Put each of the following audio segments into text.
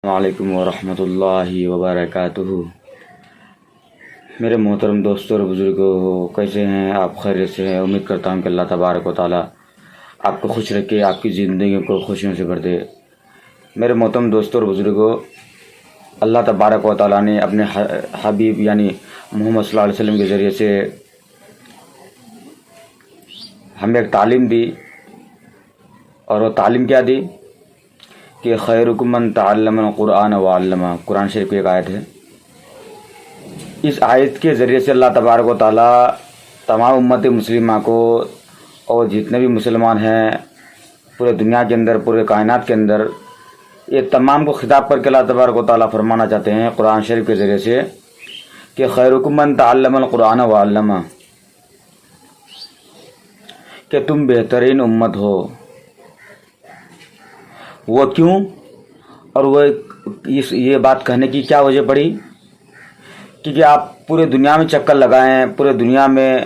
السلام علیکم ورحمۃ اللہ وبرکاتہ۔ میرے محترم دوستوں اور بزرگوں، کیسے ہیں آپ؟ خیریت سے ہیں؟ امید کرتا ہوں کہ اللہ تبارک و تعالیٰ آپ کو خوش رکھے، آپ کی زندگی کو خوشیوں سے بھر دے۔ میرے محترم دوستوں اور بزرگوں، اللہ تبارک و تعالیٰ نے اپنے حبیب یعنی محمد صلی اللہ علیہ وسلم کے ذریعے سے ہمیں ایک تعلیم دی، اور وہ تعلیم کیا دی کہ خیرکم من تعلم القرآن وعلمہ۔ قرآن شریف کی ایک آیت ہے۔ اس آیت کے ذریعے سے اللہ تبارک و تعالیٰ تمام امت مسلمہ کو اور جتنے بھی مسلمان ہیں پورے دنیا کے اندر، پورے کائنات کے اندر، یہ تمام کو خطاب کر کے اللہ تبارک و تعالیٰ فرمانا چاہتے ہیں قرآن شریف کے ذریعے سے کہ خیرکم من تعلم القرآن وعلمہ، کہ تم بہترین امت ہو۔ وہ کیوں؟ اور وہ یہ بات کہنے کی کیا وجہ پڑی؟ کیونکہ آپ پورے دنیا میں چکر لگائیں، پورے دنیا میں،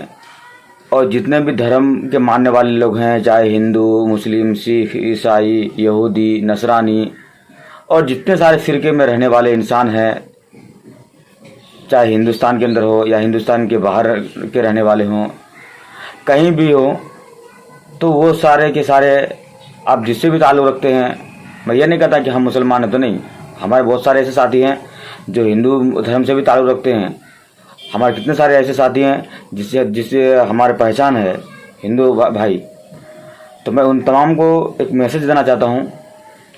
اور جتنے بھی دھرم کے ماننے والے لوگ ہیں، چاہے ہندو، مسلم، سکھ، عیسائی، یہودی، نصرانی، اور جتنے سارے فرقے میں رہنے والے انسان ہیں، چاہے ہندوستان کے اندر ہو یا ہندوستان کے باہر کے رہنے والے ہوں، کہیں بھی ہو، تو وہ سارے کے سارے آپ جس سے بھی تعلق رکھتے ہیں، میں یہ نہیں کہتا کہ ہم مسلمان ہیں تو نہیں، ہمارے بہت سارے ایسے ساتھی ہیں جو ہندو دھرم سے بھی تعلق رکھتے ہیں، ہمارے کتنے سارے ایسے ساتھی ہیں جس سے ہمارے پہچان ہے ہندو بھائی۔ تو میں ان تمام کو ایک میسج دینا چاہتا ہوں،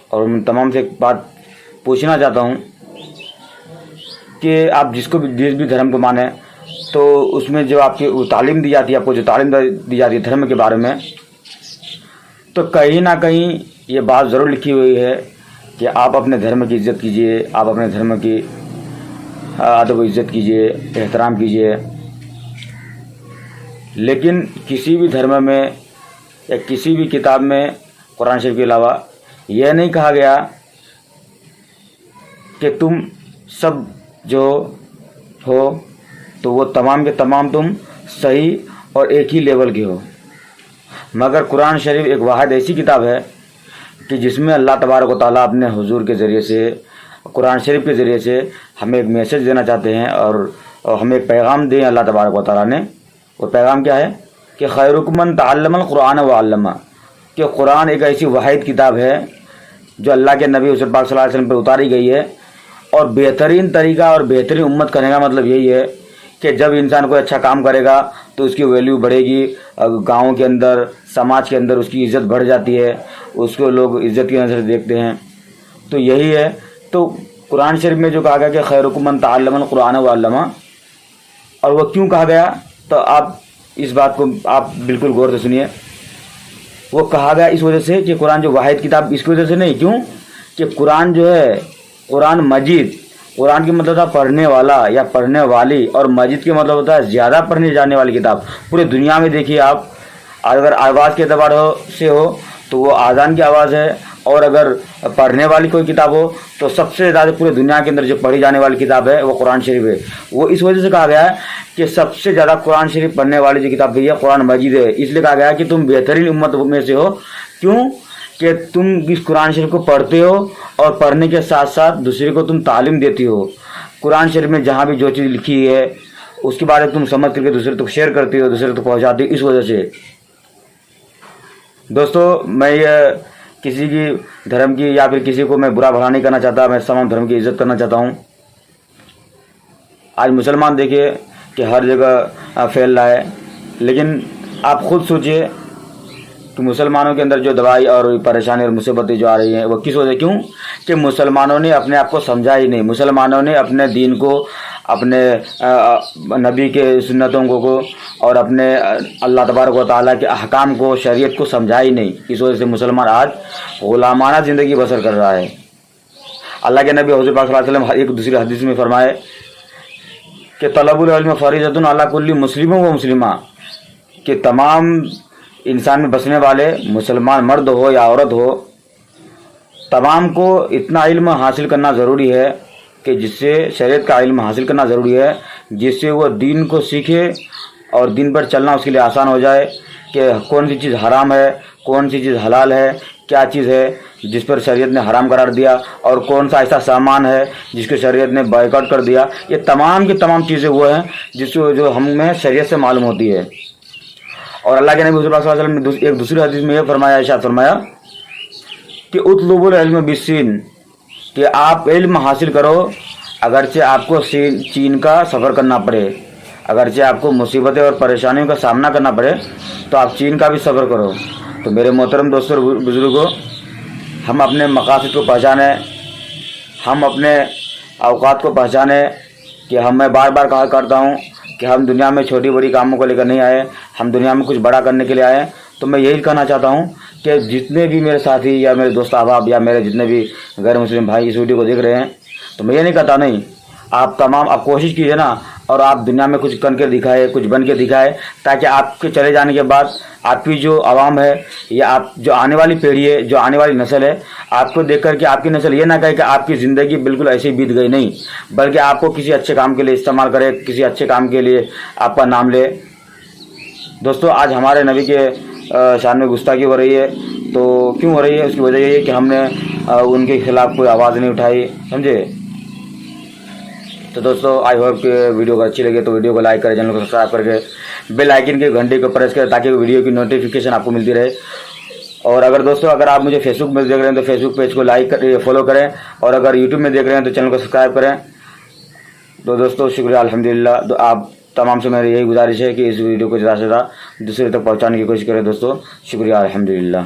اور ان تمام سے ایک بات پوچھنا چاہتا ہوں کہ آپ جس بھی دھرم کو مانیں، تو اس میں جو آپ کی تعلیم دی جاتی ہے، آپ کو جو تعلیم دی جاتی ہے دھرم کے بارے میں، تو کہیں نہ کہیں یہ بات ضرور لکھی ہوئی ہے کہ آپ اپنے دھرم کی عزت کیجئے، آپ اپنے دھرم کی ادب و عزت کیجئے، احترام کیجئے۔ لیکن کسی بھی دھرم میں یا کسی بھی کتاب میں قرآن شریف کے علاوہ یہ نہیں کہا گیا کہ تم سب جو ہو تو وہ تمام کے تمام تم صحیح اور ایک ہی لیول کے ہو، مگر قرآن شریف ایک واحد ایسی کتاب ہے کہ جس میں اللہ تبارک و تعالیٰ اپنے حضور کے ذریعے سے، قرآن شریف کے ذریعے سے ہمیں ایک میسج دینا چاہتے ہیں، اور ہمیں ایک پیغام دیں اللہ تبارک و تعالیٰ نے۔ وہ پیغام کیا ہے کہ خیرکم من تعلم القرآن وعلمہ، کہ قرآن ایک ایسی واحد کتاب ہے جو اللہ کے نبی حضور پاک صلی اللہ علیہ وسلم پر اتاری گئی ہے، اور بہترین طریقہ اور بہترین امت کرنے کا مطلب یہی ہے کہ جب انسان کوئی اچھا کام کرے گا تو اس کی ویلیو بڑھے گی، گاؤں کے اندر، سماج کے اندر اس کی عزت بڑھ جاتی ہے، اس کو لوگ عزت کی نظر سے دیکھتے ہیں۔ تو یہی ہے، تو قرآن شریف میں جو کہا گیا کہ خیرکم من تعلم القرآن وعلمہ، اور وہ کیوں کہا گیا، تو آپ اس بات کو آپ بالکل غور سے سنیے۔ وہ کہا گیا اس وجہ سے کہ قرآن جو واحد کتاب، اس کی وجہ سے نہیں، کیوں کہ قرآن جو ہے، قرآن مجید، قرآن کی مطلب ہوتا ہے پڑھنے والا یا پڑھنے والی، اور مجید کے مطلب ہوتا ہے زیادہ پڑھنے جانے والی کتاب۔ پورے دنیا میں دیکھیے آپ، اگر آواز کے اعتبار سے ہو تو وہ آذان کی آواز ہے، اور اگر پڑھنے والی کوئی کتاب ہو تو سب سے زیادہ پورے دنیا کے اندر جو پڑھی جانے والی کتاب ہے وہ قرآن شریف ہے۔ وہ اس وجہ سے کہا گیا ہے کہ سب سے زیادہ قرآن شریف پڑھنے والی جو کتاب ہے قرآن مجید ہے، اس لیے کہا گیا ہے کہ تم بہترین امت میں سے ہو۔ کیوں کہ تم اس قرآن شریف کو پڑھتے ہو، اور پڑھنے کے ساتھ ساتھ دوسرے کو تم تعلیم دیتی ہو۔ قرآن شریف میں جہاں بھی جو چیز لکھی ہے اس کے بارے میں تم سمجھ کر کے دوسرے تک شیئر کرتی ہو، دوسرے تک پہنچاتی ہو۔ اس وجہ سے دوستو، میں یہ کسی کی دھرم کی یا پھر کسی کو میں برا بھلا نہیں کرنا چاہتا، میں تمام دھرم کی عزت کرنا چاہتا ہوں۔ آج مسلمان دیکھیے کہ ہر جگہ پھیل رہا ہے، لیکن آپ خود سوچئے کہ مسلمانوں کے اندر جو دوائی اور پریشانی اور مصیبتیں جو آ رہی ہیں وہ کس وجہ؟ کیوں کہ مسلمانوں نے اپنے آپ کو سمجھا ہی نہیں، مسلمانوں نے اپنے دین کو، اپنے نبی کے سنتوں کو اور اپنے اللہ تبارک و تعالیٰ کے احکام کو، شریعت کو سمجھا ہی نہیں۔ اس وجہ سے مسلمان آج غلامانہ زندگی بسر کر رہا ہے۔ اللہ کے نبی حضور پاک صلی اللہ علیہ وسلم ایک دوسری حدیث میں فرمائے کہ طلب العلم فریضۃ علی کل مسلم و مسلمہ، کہ تمام انسان میں بسنے والے مسلمان مرد ہو یا عورت ہو، تمام کو اتنا علم حاصل کرنا ضروری ہے کہ جس سے شریعت کا علم حاصل کرنا ضروری ہے، جس سے وہ دین کو سیکھے اور دن بھر چلنا اس کے لیے آسان ہو جائے کہ کون سی چیز حرام ہے, کون سی چیز حلال ہے, کیا چیز ہے جس پر شریعت نے حرام قرار دیا, اور کون سا ایسا سامان ہے جس کو شریعت نے بائیکاٹ کر دیا. یہ تمام کی تمام چیزیں وہ ہیں جس کو جو ہمیں شریعت سے معلوم ہوتی ہے. اور اللہ کے نبی صلی اللہ علیہ وسلم نے ایک دوسری حدیث میں یہ فرمایا, ارشاد فرمایا کہ اطلبوا العلم بالسین, کہ آپ علم حاصل کرو اگرچہ آپ کو چین کا سفر کرنا پڑے, اگرچہ آپ کو مصیبتیں اور پریشانیوں کا سامنا کرنا پڑے تو آپ چین کا بھی سفر کرو. تو میرے محترم دوستوں اور بزرگوں, ہم اپنے مقاصد کو پہچانیں, ہم اپنے اوقات کو پہچانیں کہ میں بار بار کہا کرتا ہوں کہ ہم دنیا میں چھوٹی بڑی کاموں کو لے کر نہیں آئے, ہم دنیا میں کچھ بڑا کرنے کے لیے آئے. تو میں یہی کہنا چاہتا ہوں کہ جتنے بھی میرے ساتھی یا میرے دوست احباب یا میرے جتنے بھی غیر مسلم بھائی اس ویڈیو کو دیکھ رہے ہیں, تو میں یہ نہیں کہتا نہیں, آپ تمام آپ کوشش کیجیے نا, اور آپ دنیا میں کچھ کر کے دکھائے, کچھ بن کے دکھائے, تاکہ آپ کے چلے جانے کے بعد آپ کی جو عوام ہے یا آپ جو آنے والی پیڑھی ہے, جو آنے والی نسل ہے, آپ کو دیکھ کر کے آپ کی نسل یہ نہ کہے کہ آپ کی زندگی بالکل ایسے ہی بیت گئی. نہیں, بلکہ آپ کو کسی اچھے کام کے لیے استعمال کرے, کسی اچھے کام کے لیے آپ کا نام لے. دوستو, آج ہمارے نبی کے شان میں گستاخی ہو رہی ہے. تو کیوں ہو رہی ہے؟ اس کی وجہ یہ ہے کہ ہم نے ان کے خلاف کوئی آواز نہیں اٹھائی, سمجھے. تو دوستو, آئی ہوپ کہ ویڈیو کو اچھی لگے تو ویڈیو کو لائک کریں, چینل کو سبسکرائب کر کے بیل آئکن کے گھنٹے کو پریس کریں تاکہ ویڈیو کی نوٹیفیکیشن آپ کو ملتی رہے. اور اگر دوستو اگر آپ مجھے فیس بک میں دیکھ رہے ہیں تو فیس بک پیج کو لائک فالو کریں, اور اگر یوٹیوب میں دیکھ رہے ہیں تو چینل کو سبسکرائب کریں. تو دوستو شکریہ, الحمدللہ. تو آپ تمام سے میری یہی گزارش ہے کہ اس ویڈیو کو زیادہ سے زیادہ دوسرے تک پہنچانے کی کوشش کریں. دوستو شکریہ, الحمدللہ.